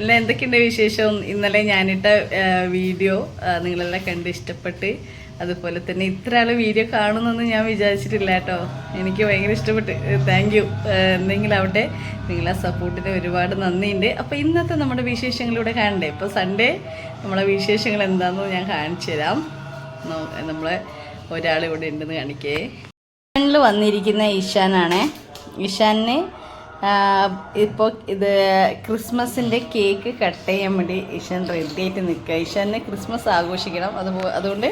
ഇല്ല, എന്തൊക്കെയുണ്ട് വിശേഷം? ഇന്നലെ ഞാനിട്ട വീഡിയോ നിങ്ങളെല്ലാം കണ്ട് ഇഷ്ടപ്പെട്ട്, അതുപോലെ തന്നെ ഇത്ര ആൾ വീഡിയോ കാണുമെന്നൊന്നും ഞാൻ വിചാരിച്ചിട്ടില്ല കേട്ടോ. എനിക്ക് ഭയങ്കര ഇഷ്ടപ്പെട്ട്. Thank you. എന്തെങ്കിലും ആവട്ടെ, നിങ്ങളെ സപ്പോർട്ടിന് ഒരുപാട് നന്ദിയുണ്ട്. അപ്പോൾ ഇന്നത്തെ നമ്മുടെ വിശേഷങ്ങളിലൂടെ കാണണ്ടേ? ഇപ്പോൾ സൺഡേ നമ്മളെ വിശേഷങ്ങൾ എന്താണെന്ന് ഞാൻ കാണിച്ചു തരാം. നമ്മളെ ഒരാളിവിടെ ഉണ്ടെന്ന് കാണിക്കേ. വന്നിരിക്കുന്ന ഇഷാനാണ്. ഇഷാനിന് ഇപ്പോൾ ഇത് ക്രിസ്മസിൻ്റെ കേക്ക് കട്ട് ചെയ്യാൻ വേണ്ടി ഇഷാൻ റെഡി ആയിട്ട് നിൽക്കുക. ഇഷാനെ ക്രിസ്മസ് ആഘോഷിക്കണം. അതുകൊണ്ട്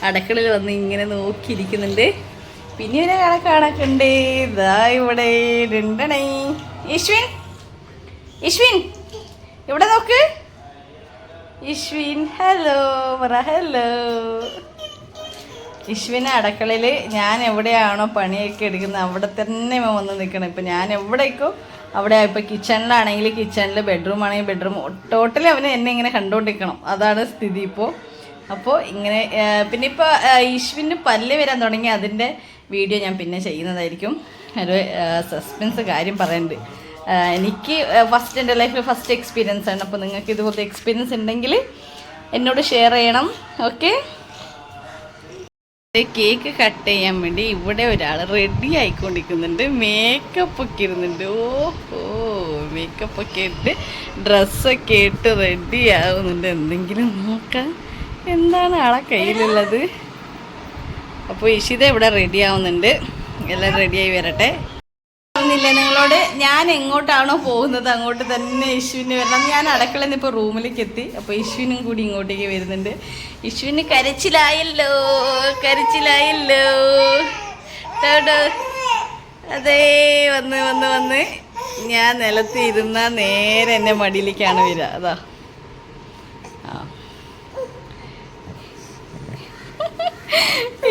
അടുക്കളയിൽ വന്ന് ഇങ്ങനെ നോക്കിയിരിക്കുന്നുണ്ട്. പിന്നെ ഒരു കണക്ക് ഉണ്ട്. ഇതാ ഇവിടെ രണ്ടണേ. ഇശ്വിൻ, ഇശ്വിൻ ഇവിടെ നോക്ക്. ഇശ്വിൻ ഹലോ പറ. ഹലോ. ഇശ്വിനെ അടുക്കളയിൽ ഞാൻ എവിടെയാണോ പണിയൊക്കെ എടുക്കുന്നത് അവിടെ തന്നെ വന്ന് നിൽക്കണം. ഇപ്പം ഞാൻ എവിടേക്കോ അവിടെ. ഇപ്പോൾ കിച്ചണിലാണെങ്കിൽ കിച്ചണിൽ, ബെഡ്റൂം ആണെങ്കിൽ ബെഡ്റൂം, ടോട്ടലി അവന് എന്നെ ഇങ്ങനെ കണ്ടുകൊണ്ടിരിക്കണം. അതാണ് സ്ഥിതി ഇപ്പോൾ. അപ്പോൾ ഇങ്ങനെ പിന്നെ ഇപ്പോൾ ഇശ്വിന് പല്ല് വരാൻ തുടങ്ങി. അതിൻ്റെ വീഡിയോ ഞാൻ പിന്നെ ചെയ്യുന്നതായിരിക്കും. ഒരു സസ്പെൻസ് കാര്യം പറയുന്നുണ്ട്. എനിക്ക് എൻ്റെ ലൈഫിൽ ഫസ്റ്റ് എക്സ്പീരിയൻസ് ആണ്. അപ്പോൾ നിങ്ങൾക്ക് ഇതുപോലത്തെ എക്സ്പീരിയൻസ് ഉണ്ടെങ്കിൽ എന്നോട് ഷെയർ ചെയ്യണം. ഓക്കെ. കേക്ക് കട്ട് ചെയ്യാൻ വേണ്ടി ഇവിടെ ഒരാൾ റെഡി ആയിക്കൊണ്ടിരിക്കുന്നുണ്ട്. മേക്കപ്പ് ഒക്കെ ഇരുന്നുണ്ട്. ഓഹോ, മേക്കപ്പ് ഒക്കെ ഇട്ട് ഡ്രസ്സൊക്കെ ഇട്ട് റെഡി ആവുന്നുണ്ട്. എന്തെങ്കിലും നോക്കാം എന്താണ് ആളെ കയ്യിലുള്ളത്. അപ്പോൾ ഇഷിത ഇവിടെ റെഡി ആവുന്നുണ്ട്. എല്ലാം റെഡിയായി വരട്ടെ. ില്ല നിങ്ങളോട് ഞാൻ എങ്ങോട്ടാണോ പോകുന്നത് അങ്ങോട്ട് തന്നെ ഇശ്വിന് വരണം. ഞാൻ അടുക്കളയിൽ നിന്ന് ഇപ്പോൾ റൂമിലേക്ക് എത്തി. അപ്പോൾ ഇശ്വിനും കൂടി ഇങ്ങോട്ടേക്ക് വരുന്നുണ്ട്. ഇശ്വിന് കരച്ചിലായല്ലോ, കരച്ചിലായല്ലോ. അതേ വന്ന് വന്ന് വന്ന് ഞാൻ നിലത്ത് ഇരുന്നാൽ നേരെ എൻ്റെ മടിയിലേക്കാണ് വരിക. അതാ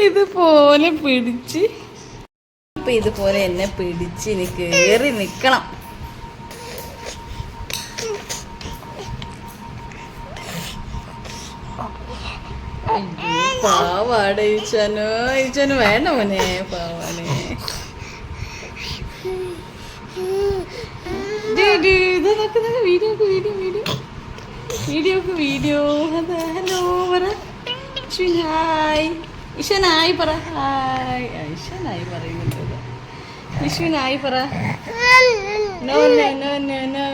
ഇതുപോലെ പിടിച്ച്, ഇതുപോലെ എന്നെ പിടിച്ച് ഇനി കയറി നിൽക്കണം. പാവാടെ ഈച്ചാനോ. ഈച്ചാന് വേണ്ട മോനെ, പാവാനെ. ഇത് നോക്കുന്നത് വീഡിയോ. അതെ. ഹലോ പറ. ഹായ് ഇഷനായി പറ. ഹായ്. ഇഷനായി പറയുന്നുണ്ട്. ഇശ്വിനായി പറ. No no no no no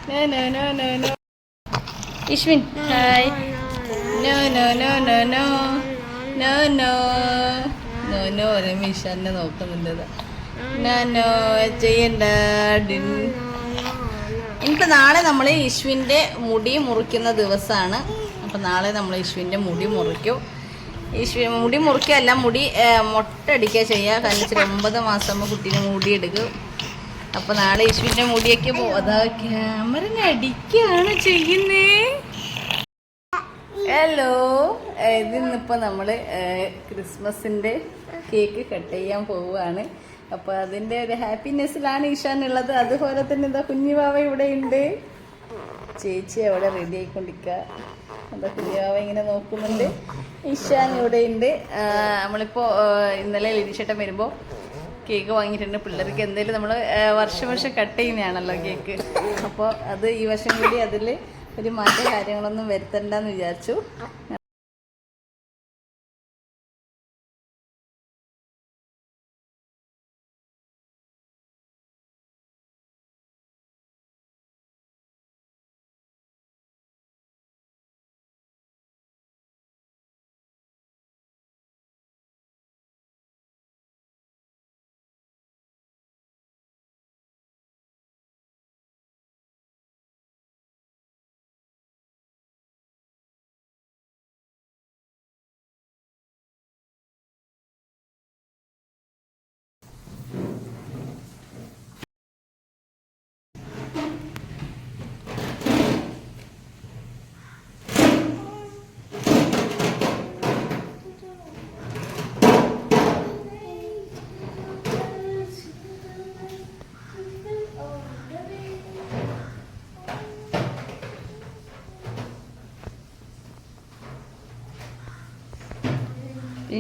no no no no no. Ishwin hi. No no no no no no no no no. രമേശാനെ നോക്കുന്നുണ്ട്. നോ ചെയ്യണ്ട. ഇനിയിപ്പോൾ നാളെ നമ്മൾ ഇശ്വിൻ്റെ മുടി മുറിക്കുന്ന ദിവസമാണ്. അപ്പോൾ നാളെ നമ്മൾ ഇശ്വിൻ്റെ മുടി മുറിക്കും. മുടി മുറിക്കുകയല്ല, മുടി മൊട്ടടിക്കുക ചെയ്യുക. കാരണം വെച്ചാൽ 9 മാസം കുട്ടീനെ മുടി എടുക്കും. അപ്പോൾ നാളെ ഇശ്വിൻ്റെ മുടിയൊക്കെ അതാ ക്യാമറ അടിക്കുകയാണ് ചെയ്യുന്നേ. ഹലോ. ഇതിന്നിപ്പോൾ നമ്മൾ ക്രിസ്മസിൻ്റെ കേക്ക് കട്ട് ചെയ്യാൻ പോവുകയാണ്. അപ്പോൾ അതിൻ്റെ ഒരു ഹാപ്പിനെസ്സിലാണ് ഈശാനുള്ളത്. അതുപോലെ തന്നെ എന്താ കുഞ്ഞുവാവ ഇവിടെ ഉണ്ട്. ചേച്ചി അവിടെ റെഡി ആയിക്കൊണ്ടിരിക്കുക. എന്താ കുഞ്ഞുവാവ ഇങ്ങനെ നോക്കുന്നുണ്ട്. ഇഷാൻ ഇവിടെ ഉണ്ട്. നമ്മളിപ്പോൾ ഇന്നലെ ലിരിച്ചേട്ടൻ വരുമ്പോൾ കേക്ക് വാങ്ങിയിട്ടുണ്ട്. പിള്ളേർക്ക് എന്തെങ്കിലും നമ്മൾ വർഷം കട്ട് ചെയ്യുന്നതാണല്ലോ കേക്ക്. അപ്പോൾ അത് ഈ വർഷം കൂടി അതിൽ ഒരു മാറ്റം കാര്യങ്ങളൊന്നും വരുത്തണ്ടെന്ന് വിചാരിച്ചു.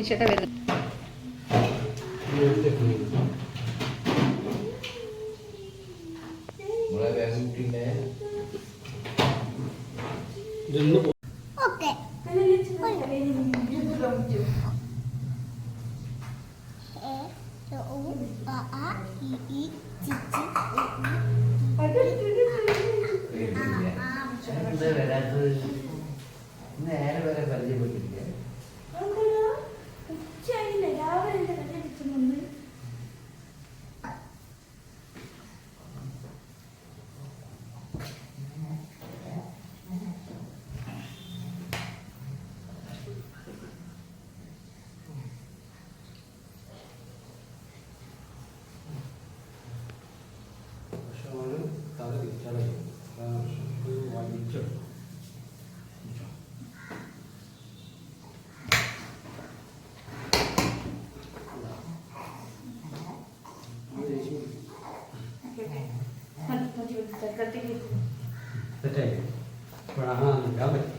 ചേട്ടാ വരുന്നു. mulai dari sini ഓക്കെ നേരെ വരെ പരിചയപ്പെട്ടിരിക്കുക. Thế này, và làm